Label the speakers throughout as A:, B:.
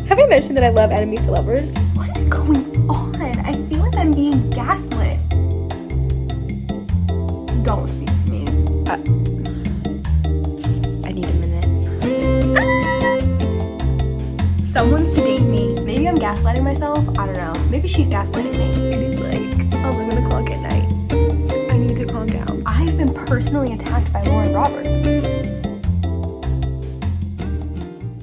A: Have I mentioned that I love enemies to lovers?
B: What is going on? I feel like I'm being gaslit. Don't speak to me.
A: I need a minute.
B: Someone sedate me. Maybe I'm gaslighting myself. I don't know. Maybe she's gaslighting me.
A: It is like 11 o'clock at night. I need to calm down.
B: I've been personally attacked by Lauren Roberts.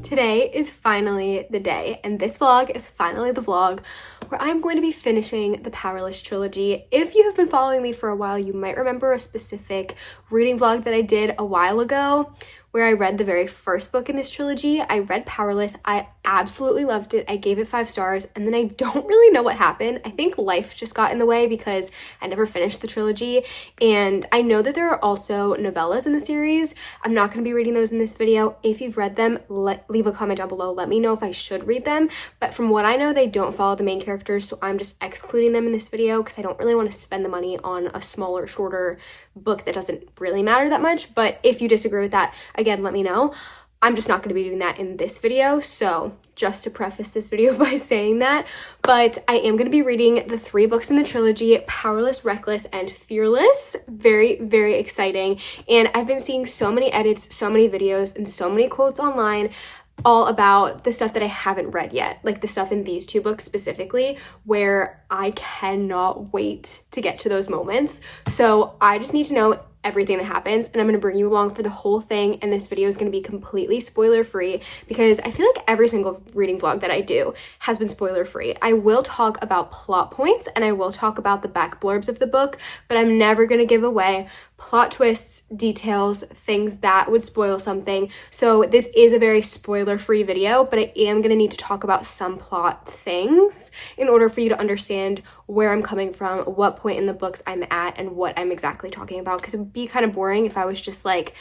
B: Today is finally the day, and this vlog is finally the vlog where I'm going to be finishing the Powerless trilogy. If you have been following me for a while, you might remember a specific reading vlog that I did a while ago where I read the very first book in this trilogy. I read Powerless. I absolutely loved it. I gave it 5 stars, and then I don't really know what happened. I think life just got in the way because I never finished the trilogy, and I know that there are also novellas in the series. I'm not going to be reading those in this video. If you've read them, leave a comment down below. Let me know if I should read them, but from what I know, they don't follow the main characters, so I'm just excluding them in this video because I don't really want to spend the money on a smaller, shorter book that doesn't really matter that much. But if you disagree with that, again, let me know. I'm just not going to be doing that in this video, so just to preface this video by saying that. But I am going to be reading the 3 books in the trilogy, Powerless, Reckless, and Fearless. Very, very exciting. And I've been seeing so many edits, so many videos, and so many quotes online all about the stuff that I haven't read yet, like the stuff in these 2 books specifically, where I cannot wait to get to those moments. So I just need to know everything that happens, and I'm going to bring you along for the whole thing, and this video is going to be completely spoiler free because I feel like every single reading vlog that I do has been spoiler free. I will talk about plot points and I will talk about the back blurbs of the book, but I'm never going to give away plot twists, details, things that would spoil something. So this is a very spoiler free video, but I am going to need to talk about some plot things in order for you to understand where I'm coming from, what point in the books I'm at, and what I'm exactly talking about, because it would be kind of boring if I was just like,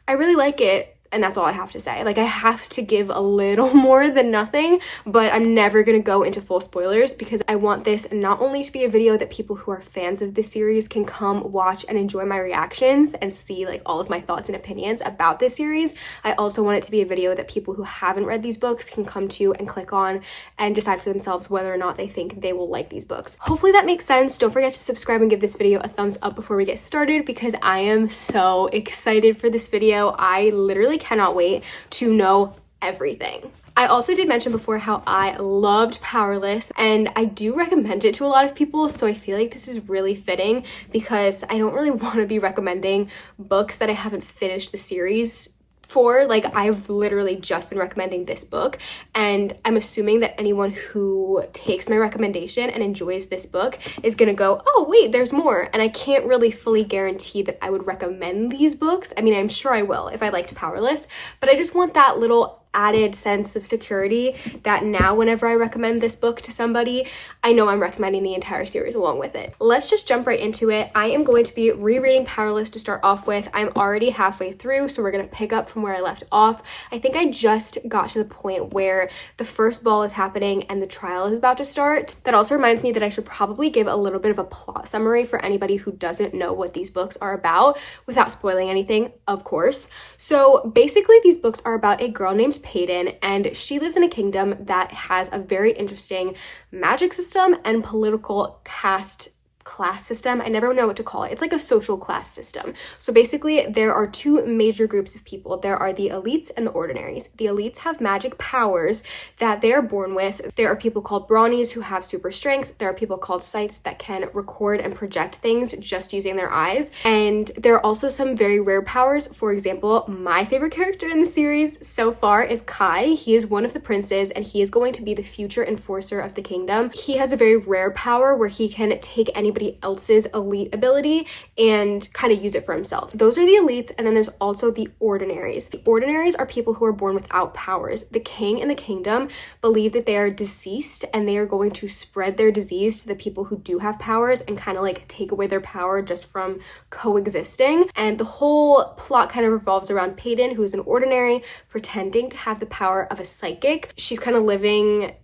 B: I really like it, and that's all I have to say. Like, I have to give a little more than nothing, but I'm never gonna go into full spoilers because I want this not only to be a video that people who are fans of this series can come watch and enjoy my reactions and see like all of my thoughts and opinions about this series. I also want it to be a video that people who haven't read these books can come to and click on and decide for themselves whether or not they think they will like these books. Hopefully that makes sense. Don't forget to subscribe and give this video a thumbs up before we get started because I am so excited for this video. I literally cannot wait to know everything. I also did mention before how I loved Powerless, and I do recommend it to a lot of people, so I feel like this is really fitting because I don't really want to be recommending books that I haven't finished the series for. Like, I've literally just been recommending this book, and I'm assuming that anyone who takes my recommendation and enjoys this book is gonna go, oh wait, there's more. And I can't really fully guarantee that I would recommend these books. I mean, I'm sure I will if I liked Powerless, but I just want that little added sense of security that now whenever I recommend this book to somebody, I know I'm recommending the entire series along with it. Let's just jump right into it. I am going to be rereading Powerless to start off with. I'm already halfway through, so we're going to pick up from where I left off. I think I just got to the point where the first ball is happening and the trial is about to start. That also reminds me that I should probably give a little bit of a plot summary for anybody who doesn't know what these books are about without spoiling anything, of course. So basically these books are about a girl named Payton, and she lives in a kingdom that has a very interesting magic system and political class system. I never know what to call it. It's like a social class system. So basically there are 2 major groups of people. There are the elites and the ordinaries. The elites have magic powers that they are born with. There are people called brawnies who have super strength. There are people called sights that can record and project things just using their eyes. And there are also some very rare powers. For example, my favorite character in the series so far is Kai. He is one of the princes, and he is going to be the future enforcer of the kingdom. He has a very rare power where he can take anybody else's elite ability and kind of use it for himself. Those are the elites, and then there's also the ordinaries. The ordinaries are people who are born without powers. The king and the kingdom believe that they are deceased, and they are going to spread their disease to the people who do have powers and kind of like take away their power just from coexisting. And the whole plot kind of revolves around Payton, who is an ordinary, pretending to have the power of a psychic. She's kind of living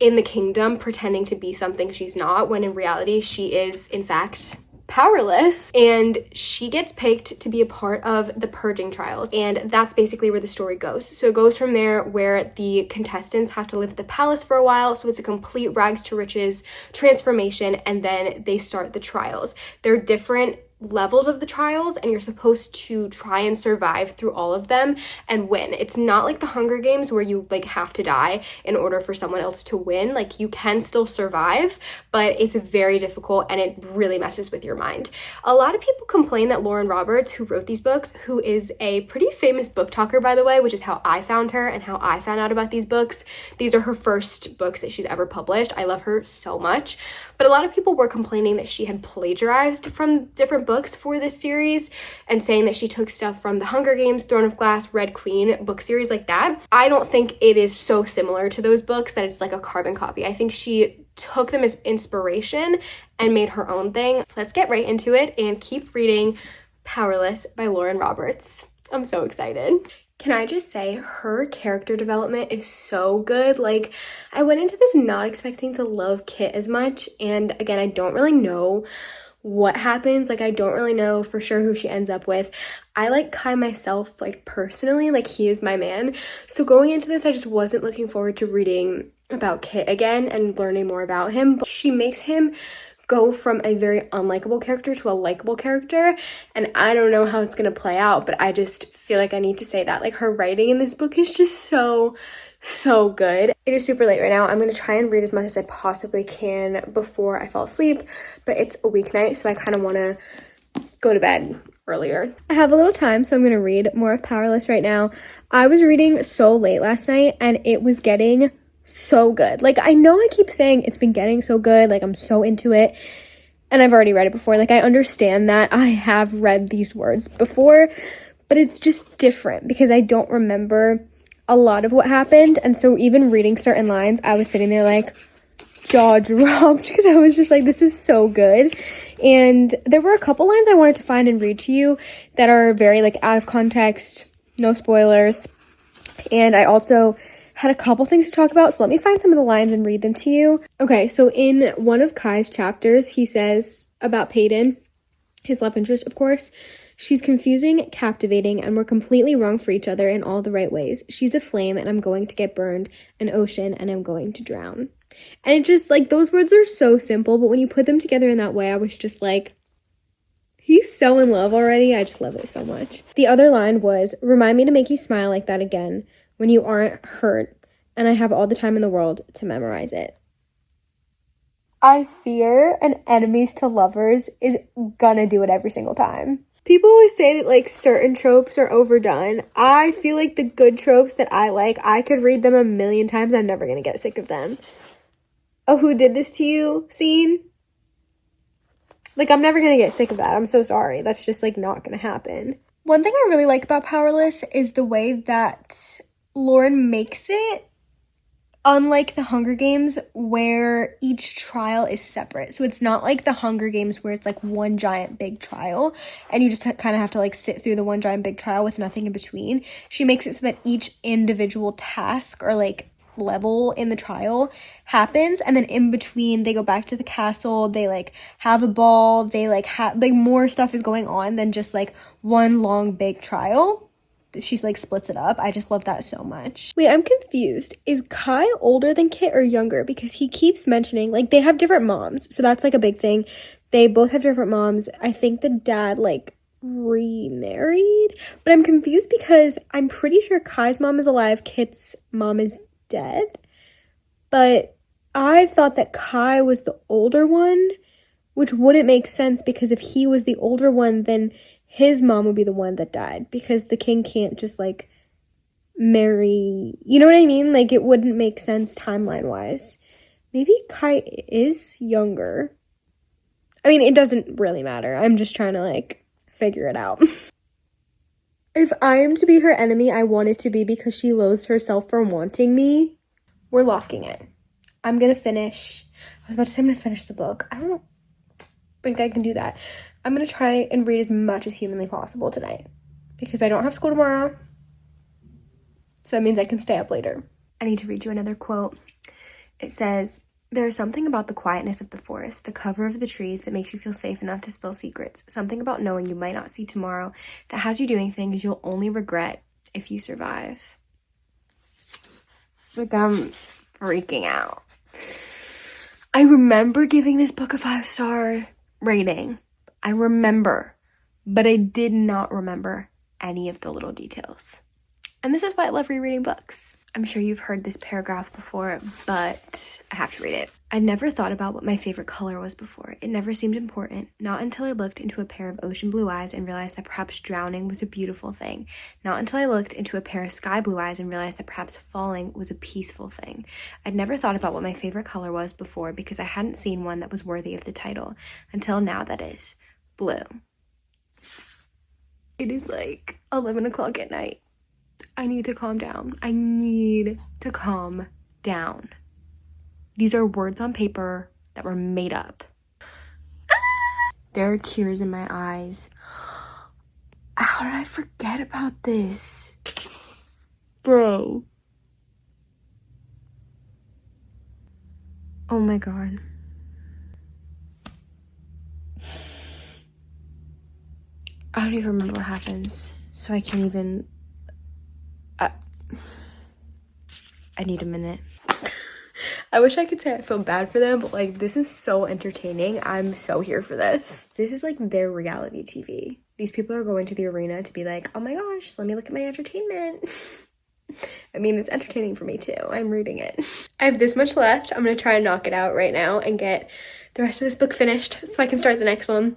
B: in the kingdom pretending to be something she's not, when in reality she is in fact Powerless, and she gets picked to be a part of the purging trials, and that's basically where the story goes. So it goes from there where the contestants have to live at the palace for a while, so it's a complete rags to riches transformation, and then they start the trials. They're different levels of the trials, and you're supposed to try and survive through all of them and win. It's not like the Hunger Games where you like have to die in order for someone else to win. Like, you can still survive, but it's very difficult and it really messes with your mind. A lot of people complain that Lauren Roberts, who wrote these books, who is a pretty famous book talker, by the way, which is how I found her and how I found out about these books. These are her first books that she's ever published. I love her so much. But a lot of people were complaining that she had plagiarized from different books for this series and saying that she took stuff from the Hunger Games, Throne of Glass, Red Queen book series like that. I don't think it is so similar to those books that it's like a carbon copy. I think she took them as inspiration and made her own thing. Let's get right into it and keep reading Powerless by Lauren Roberts. I'm so excited. Can I just say, her character development is so good. Like, I went into this not expecting to love Kit as much, and again, I don't really know what happens. Like, I don't really know for sure who she ends up with. I like Kai myself, like, personally, like, he is my man. So going into this, I just wasn't looking forward to reading about Kit again and learning more about him. But she makes him go from a very unlikable character to a likable character, and I don't know how it's gonna play out, but I just feel like I need to say that. Like, her writing in this book is just so good. It is super late right now. I'm gonna try and read as much as I possibly can before I fall asleep, but it's a weeknight, so I kind of want to go to bed earlier. I have a little time, so I'm gonna read more of Powerless right now. I was reading so late last night, and it was getting so good. Like, I know I keep saying it's been getting so good, like, I'm so into it, and I've already read it before. Like, I understand that I have read these words before, but it's just different because I don't remember a lot of what happened. And so even reading certain lines, I was sitting there like jaw dropped because I was just like, this is so good. And there were a couple lines I wanted to find and read to you that are very like out of context, no spoilers. And I also had a couple things to talk about, so let me find some of the lines and read them to you. Okay, so in one of Kai's chapters, he says about Peyton, his love interest, of course, she's confusing, captivating, and we're completely wrong for each other in all the right ways. She's a flame, and I'm going to get burned, an ocean, and I'm going to drown. And it just, like, those words are so simple, but when you put them together in that way, I was just like, he's so in love already. I just love it so much. The other line was, remind me to make you smile like that again when you aren't hurt, and I have all the time in the world to memorize it. I fear an enemies to lovers is gonna do it every single time. People always say that, like, certain tropes are overdone. I feel like the good tropes that I like, I could read them a million times. I'm never gonna get sick of them. Oh, who did this to you scene? Like, I'm never gonna get sick of that. I'm so sorry. That's just, like, not gonna happen. One thing I really like about Powerless is the way that Lauren makes it, unlike the Hunger Games, where each trial is separate. So it's not like the Hunger Games where it's like one giant big trial and you just kind of have to like sit through the one giant big trial with nothing in between. She makes it so that each individual task or like level in the trial happens, and then in between they go back to the castle, they like have a ball, they like have like more stuff is going on than just like one long big trial. She's like splits it up. I just love that so much. Wait, I'm confused. Is Kai older than Kit or younger? Because he keeps mentioning like they have different moms, so that's like a big thing. They both have different moms. I think the dad like remarried, but I'm confused because I'm pretty sure Kai's mom is alive, Kit's mom is dead, but I thought that Kai was the older one, which wouldn't make sense because if he was the older one, then his mom would be the one that died because the king can't just like marry, you know what I mean? Like it wouldn't make sense timeline wise. Maybe Kai is younger. I mean, it doesn't really matter. I'm just trying to like figure it out. If I am to be her enemy, I want it to be because she loathes herself for wanting me. We're locking it. I'm gonna finish. I was about to say I'm gonna finish the book. I don't think I can do that. I'm gonna try and read as much as humanly possible tonight because I don't have school tomorrow. So that means I can stay up later. I need to read you another quote. It says, There is something about the quietness of the forest, the cover of the trees that makes you feel safe enough to spill secrets. Something about knowing you might not see tomorrow that has you doing things you'll only regret if you survive. Like, I'm freaking out. I remember giving this book a 5-star rating. I remember, but I did not remember any of the little details. And this is why I love rereading books. I'm sure you've heard this paragraph before, but I have to read it. I never thought about what my favorite color was before. It never seemed important, not until I looked into a pair of ocean blue eyes and realized that perhaps drowning was a beautiful thing. Not until I looked into a pair of sky blue eyes and realized that perhaps falling was a peaceful thing. I'd never thought about what my favorite color was before because I hadn't seen one that was worthy of the title. Until now, that is. Blue. It is like 11 o'clock at night. I need to calm down. I need to calm down. These are words on paper that were made up. There are tears in my eyes. How did I forget about this? Bro. Oh my god. I don't even remember what happens, so I can't even... I need a minute. I wish I could say I feel bad for them, but like, this is so entertaining. I'm so here for this. This is like their reality TV. These people are going to the arena to be like, oh my gosh, let me look at my entertainment. I mean, it's entertaining for me too. I'm reading it. I have this much left. I'm gonna try and knock it out right now and get the rest of this book finished so I can start the next one.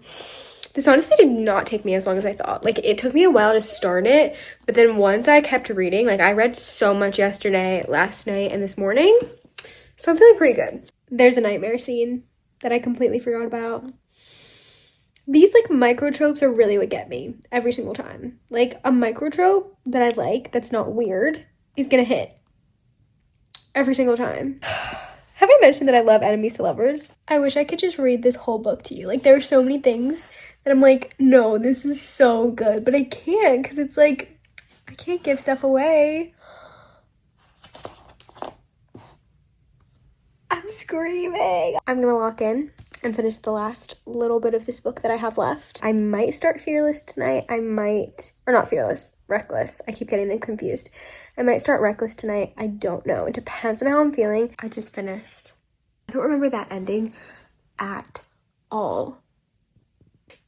B: This honestly did not take me as long as I thought. Like, it took me a while to start it, but then once I kept reading, like, I read so much yesterday, last night, and this morning, so I'm feeling pretty good. There's a nightmare scene that I completely forgot about. These, like, micro-tropes are really what get me every single time. Like, a micro-trope that I like, that's not weird, is gonna hit every single time. Have I mentioned that I love enemies to lovers? I wish I could just read this whole book to you. Like, there are so many things that I'm like, no, this is so good, but I can't because it's like, I can't give stuff away. I'm screaming. I'm gonna lock in and finish the last little bit of this book that I have left. I might start Fearless tonight. Or not Fearless, Reckless. I keep getting them confused. I might start Reckless tonight. I don't know. It depends on how I'm feeling. I just finished. I don't remember that ending at all.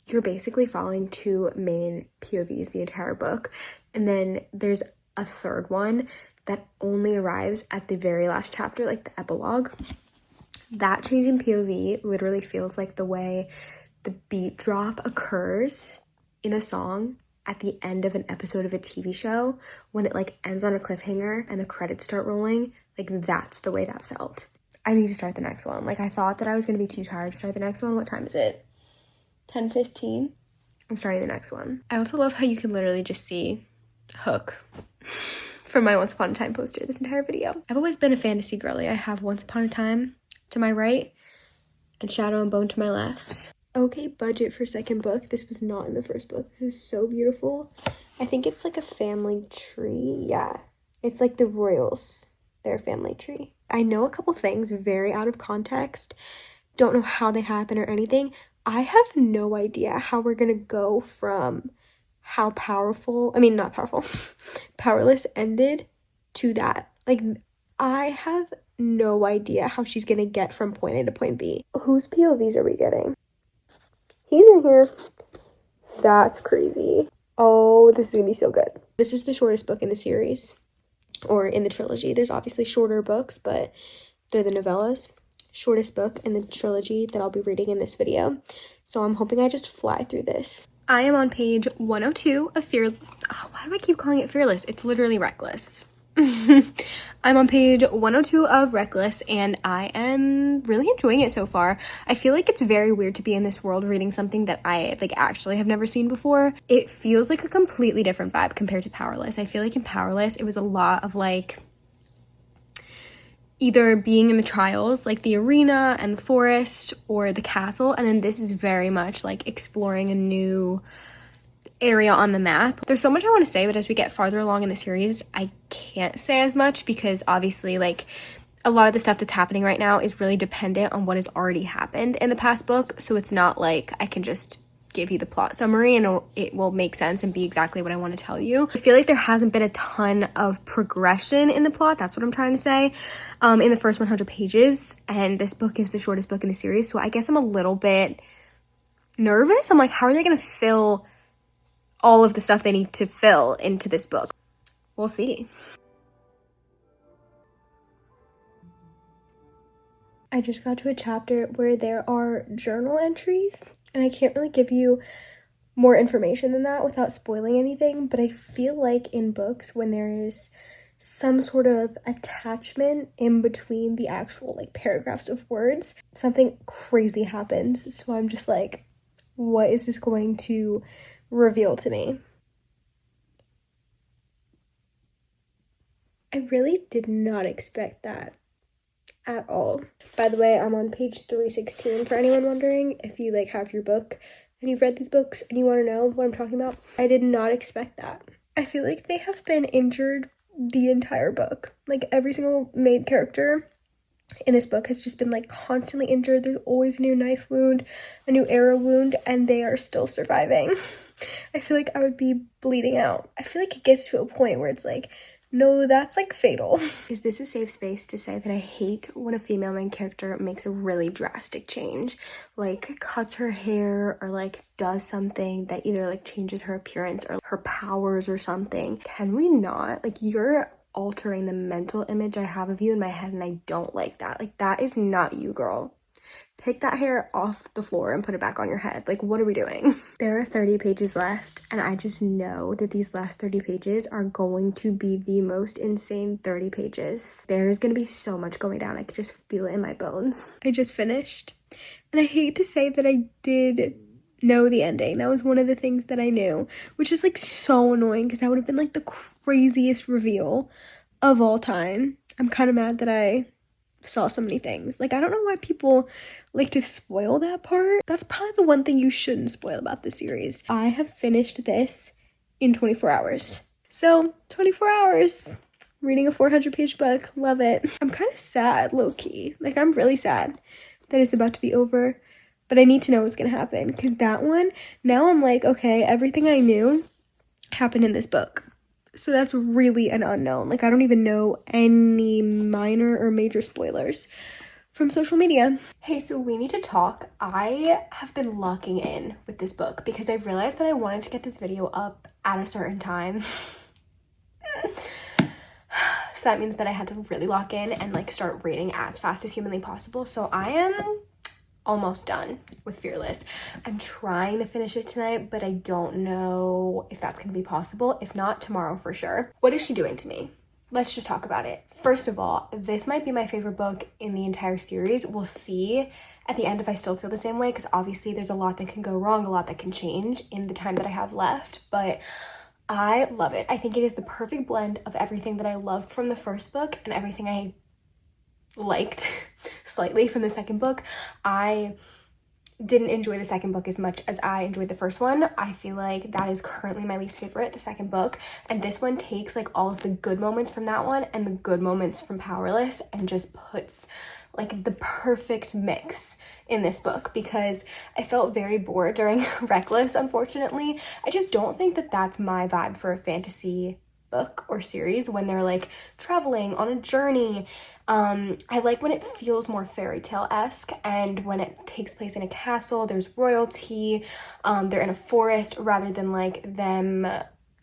B: You're basically following two main POVs the entire book, and then there's a third one that only arrives at the very last chapter, like the epilogue. That change in POV literally feels like the way the beat drop occurs in a song at the end of an episode of a TV show when it like ends on a cliffhanger and the credits start rolling. Like, that's the way that felt. I need to start the next one. Like, I thought that I was going to be too tired to start the next one. What time is it? 10:15. I'm starting the next one. I also love how you can literally just see Hook from my Once Upon a Time poster this entire video. I've always been a fantasy girly. I have Once Upon a Time to my right and Shadow and Bone to my left. Okay, budget for second book. This was not in the first book. This is so beautiful. I think it's like a family tree. Yeah, it's like the royals, their family tree. I know a couple things very out of context. Don't know how they happen or anything. I have no idea how we're gonna go from how Powerless ended to that. Like, I have no idea how she's gonna get from point A to point B. Whose POVs are we getting? He's in here. That's crazy. Oh, this is gonna be so good. This is the shortest book in the series, or in the trilogy. There's obviously shorter books, but they're the novellas. Shortest book in the trilogy that I'll be reading in this video. So I'm hoping I just fly through this. I am on page 102 of Fearless. Oh, why do I keep calling it Fearless? It's literally Reckless. I'm on page 102 of Reckless, and I am really enjoying it so far. I feel like it's very weird to be in this world reading something that I like actually have never seen before. It feels like a completely different vibe compared to Powerless. I feel like in Powerless, it was a lot of like either being in the trials, like the arena and the forest, or the castle, and then this is very much like exploring a new area on the map. There's so much I want to say, but as we get farther along in the series, I can't say as much because obviously like a lot of the stuff that's happening right now is really dependent on what has already happened in the past book. So it's not like I can just give you the plot summary and it will make sense and be exactly what I want to tell you. I feel like there hasn't been a ton of progression in the plot. That's what I'm trying to say, in the first 100 pages. And this book is the shortest book in the series. So I guess I'm a little bit nervous. I'm like, how are they going to fill all of the stuff they need to fill into this book? We'll see. I just got to a chapter where there are journal entries, and I can't really give you more information than that without spoiling anything, but I feel like in books, when there is some sort of attachment in between the actual like paragraphs of words, something crazy happens. So I'm just like, what is this going to reveal to me? I really did not expect that at all. By the way, I'm on page 316 for anyone wondering. If you like have your book and you've read these books and you want to know what I'm talking about, I did not expect that. I feel like they have been injured the entire book. Like every single main character in this book has just been like constantly injured. There's always a new knife wound, a new arrow wound, and they are still surviving. I feel like I would be bleeding out. I feel like it gets to a point where it's like, no, that's like fatal. Is this a safe space to say that I hate when a female main character makes a really drastic change? Like cuts her hair or like does something that either like changes her appearance or her powers or something. Can we not? Like you're altering the mental image I have of you in my head and I don't like that. Like that is not you, girl. Pick that hair off the floor and put it back on your head. Like, what are we doing? There are 30 pages left, and I just know that these last 30 pages are going to be the most insane 30 pages. There's gonna be so much going down. I could just feel it in my bones. I just finished, and I hate to say that I did know the ending. That was one of the things that I knew, which is like so annoying because that would have been like the craziest reveal of all time. I'm kind of mad that I saw so many things. Like, I don't know why people like to spoil that part. That's probably the one thing you shouldn't spoil about this series. I have finished this in 24 hours. So, 24 hours. Reading a 400-page book. Love it. I'm kind of sad, low-key. Like, I'm really sad that it's about to be over. But I need to know what's going to happen. Because that one, now I'm like, okay, everything I knew happened in this book. So that's really an unknown. Like, I don't even know any minor or major spoilers from social media. Hey, so we need to talk. I have been locking in with this book because I've realized that I wanted to get this video up at a certain time. So that means that I had to really lock in and like start reading as fast as humanly possible. So I am almost done with Fearless. I'm trying to finish it tonight, but I don't know if that's gonna be possible. If not, tomorrow for sure. What is she doing to me? Let's just talk about it. First of all, this might be my favorite book in the entire series. We'll see at the end if I still feel the same way, because obviously there's a lot that can go wrong, a lot that can change in the time that I have left, but I love it. I think it is the perfect blend of everything that I loved from the first book and everything I liked slightly from the second book. I didn't enjoy the second book as much as I enjoyed the first one. I feel like that is currently my least favorite, the second book, and this one takes like all of the good moments from that one and the good moments from Powerless and just puts like the perfect mix in this book, because I felt very bored during Reckless, unfortunately. I just don't think that that's my vibe for a fantasy book or series when they're like traveling on a journey. I like when it feels more fairy tale-esque, and when it takes place in a castle, there's royalty, they're in a forest rather than like them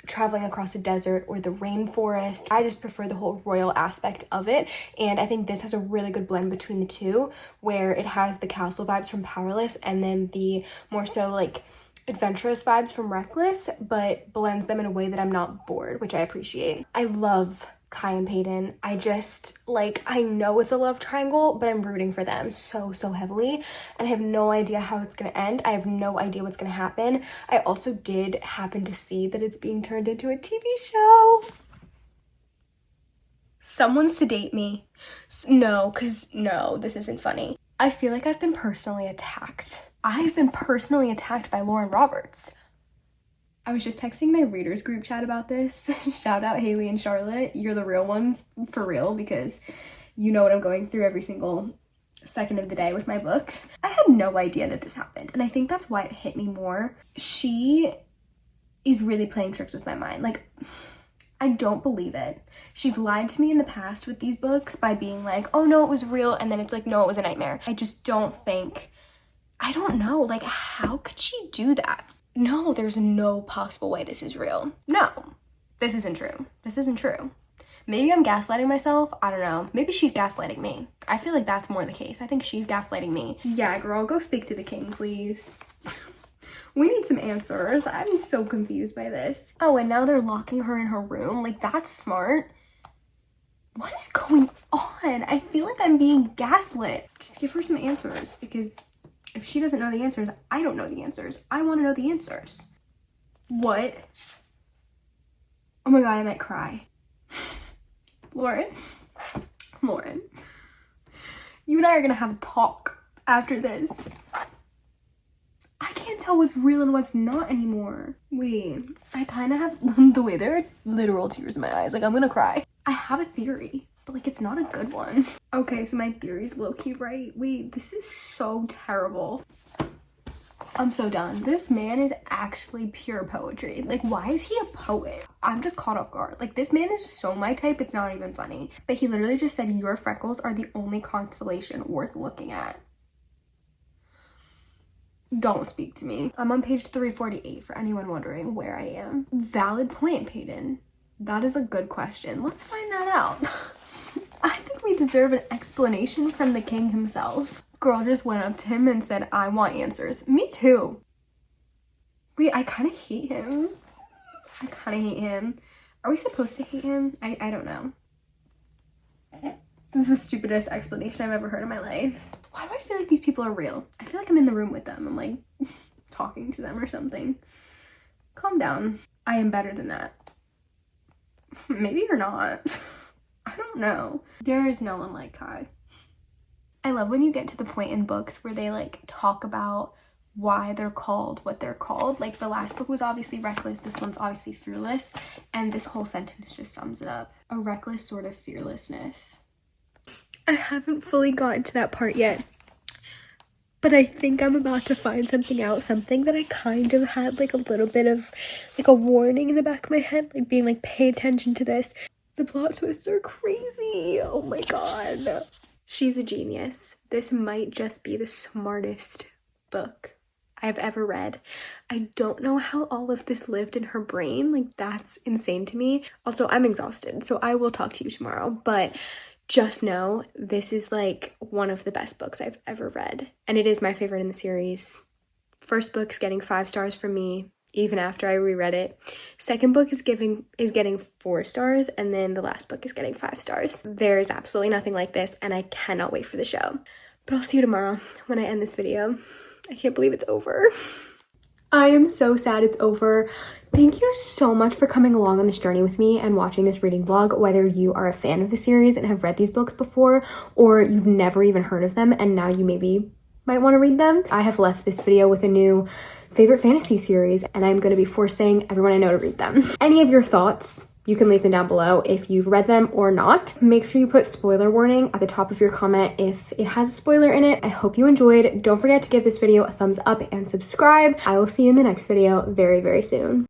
B: traveling across a desert or the rainforest. I just prefer the whole royal aspect of it, and I think this has a really good blend between the two, where it has the castle vibes from Powerless and then the more so like adventurous vibes from Reckless, but blends them in a way that I'm not bored, which I appreciate. I love Kai and Peyton. I just like, I know it's a love triangle, but I'm rooting for them so heavily, and I have no idea how it's gonna end. I have no idea what's gonna happen. I also did happen to see that it's being turned into a TV show. Someone sedate me. No, this isn't funny. I feel like I've been personally attacked. I've been personally attacked by Lauren Roberts. I was just texting my readers group chat about this. Shout out Haley and Charlotte. You're the real ones, for real, because You know what I'm going through every single second of the day with my books. I had no idea that this happened, and I think that's why it hit me more. She is really playing tricks with my mind. Like, I don't believe it. She's lied to me in the past with these books by being like, oh no, it was real, and then it's like, no, it was a nightmare. I just don't think, I don't know, like, how could she do that? No, there's no possible way this is real. No, this isn't true. This isn't true. Maybe I'm gaslighting myself. I don't know. Maybe she's gaslighting me. I feel like that's more the case. I think she's gaslighting me. Yeah, girl, go speak to the king, please. We need some answers. I'm so confused by this. Oh, and now they're locking her in her room. Like, that's smart. What is going on? I feel like I'm being gaslit. Just give her some answers, because if she doesn't know the answers, I don't know the answers. I want to know the answers. What? Oh my God, I might cry. Lauren, you and I are gonna have a talk after this. I can't tell what's real and what's not anymore. Wait, I kind of have the way there are literal tears in my eyes. Like, I'm gonna cry. I have a theory, but like, it's not a good one. Okay, so my theory's low-key right. Wait, this is so terrible. I'm so done. This man is actually pure poetry. Like, why is he a poet? I'm just caught off guard. Like, this man is so my type, it's not even funny. But he literally just said, your freckles are the only constellation worth looking at. Don't speak to me. I'm on page 348 for anyone wondering where I am. Valid point, Peyton. That is a good question. Let's find that out. I think we deserve an explanation from the king himself. Girl just went up to him and said, I want answers. Me too. Wait, I kind of hate him. Are we supposed to hate him? I don't know. This is the stupidest explanation I've ever heard in my life. Why do I feel like these people are real? I feel like I'm in the room with them. I'm like talking to them or something. Calm down. I am better than that. Maybe you're not. I don't know. There is no one like Kai. I love when you get to the point in books where they like talk about why they're called what they're called. Like, the last book was obviously reckless, this one's obviously fearless, and this whole sentence just sums it up. A reckless sort of fearlessness. I haven't fully gotten to that part yet, but I think I'm about to find something out, something that I kind of had like a little bit of like a warning in the back of my head, like being like, pay attention to this. The plot twists are crazy. Oh my God. She's a genius. This might just be the smartest book I've ever read. I don't know how all of this lived in her brain. Like, that's insane to me. Also, I'm exhausted, so I will talk to you tomorrow, but just know this is like one of the best books I've ever read, and it is my favorite in the series. First book's getting 5 stars from me, even after I reread it. Second book is getting 4 stars, and then the last book is getting 5 stars. There is absolutely nothing like this, and I cannot wait for the show. But I'll see you tomorrow when I end this video. I can't believe it's over. I am so sad it's over. Thank you so much for coming along on this journey with me and watching this reading vlog, whether you are a fan of the series and have read these books before, or you've never even heard of them and now you maybe might want to read them. I have left this video with a new favorite fantasy series, and I'm going to be forcing everyone I know to read them. Any of your thoughts, you can leave them down below if you've read them or not. Make sure you put spoiler warning at the top of your comment if it has a spoiler in it. I hope you enjoyed. Don't forget to give this video a thumbs up and subscribe. I will see you in the next video very, very soon.